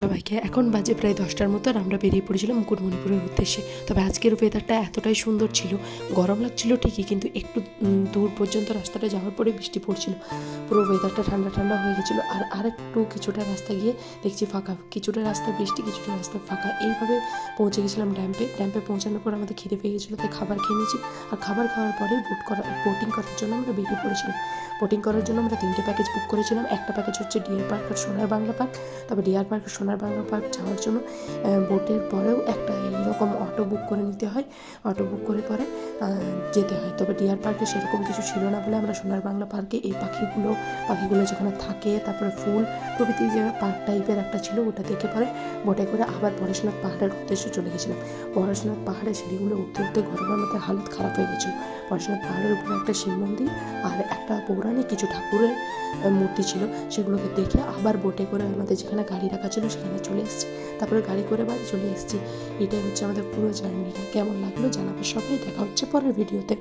সবাইকে। এখন বাজে প্রায় 10টার মতো আর আমরা বেরিয়ে পড়েছিলাম মুকুটমণিপুরের উদ্দেশ্যে। তবে আজকের ওয়েদারটা এতটাই সুন্দর ছিল, গরম লাগছিল ঠিকই, কিন্তু একটু দূর পর্যন্ত রাস্তাটা যাওয়ার পরে বৃষ্টি পড়ছিল, পুরো ওয়েদারটা ঠান্ডা ঠান্ডা হয়ে গেছিলো। আর আরেকটু কিছুটা রাস্তা গিয়ে দেখছি ফাঁকা, কিছুটা রাস্তা বৃষ্টি, কিছুটা রাস্তা ফাঁকা। এইভাবে পৌঁছে গেছিলাম ড্যাম্পে পৌঁছানোর পর আমাদের খিদে পেয়ে গেছিলো, তাই খাবার খেয়ে নিয়েছি। আর খাবার খাওয়ার পরে বোটিং করার জন্য আমরা বেরিয়ে পড়েছিলাম। বোটিং করার জন্য আমরা 3টে প্যাকেজ বুক করেছিলাম। একটা প্যাকেজ হচ্ছে ডিয়ার পার্ক আর সোনার বাংলা পার্ক। তবে ডিয়ার পার্ক আর সোনার বাংলা পার্ক যাওয়ার জন্য বোটের পরেও একটা এইরকম অটো বুক করে নিতে হয়, অটো বুক করে পরে যেতে হয়। তবে ডিয়ার পার্কে সেরকম কিছু ছিল না বলে আমরা সোনার বাংলা পার্কে এই পাখিগুলো যেখানে থাকে, তারপরে ফুল প্রভৃতি যে পার্ক টাইপের একটা ছিল, ওটা দেখে পরে বোটে করে আবার পরেশনাথ পাহাড়ের উদ্দেশ্যে চলে গেছিলাম। পরেশনাথ পাহাড়ের সিঁড়িগুলো উঠতে উঠতে গরমের মধ্যে হালত খারাপ হয়ে গেছিলো। পরেশনাথ পাহাড়ের উপরে একটা শিব মন্দির আর একটা পৌরাণিক কিছু ঠাকুরের মূর্তি ছিল, সেগুলোকে দেখে আবার বোটে করে আমাদের যেখানে গাড়ি রাখা ছিল সেখানে চলে এসেছি। তারপরে গাড়ি করে বাড়ি চলে এসেছি। এটাই হচ্ছে আমাদের পুরো জার্নিটা। কেমন লাগলো জানাবে সবাই। দেখা হচ্ছে পরের ভিডিওতে।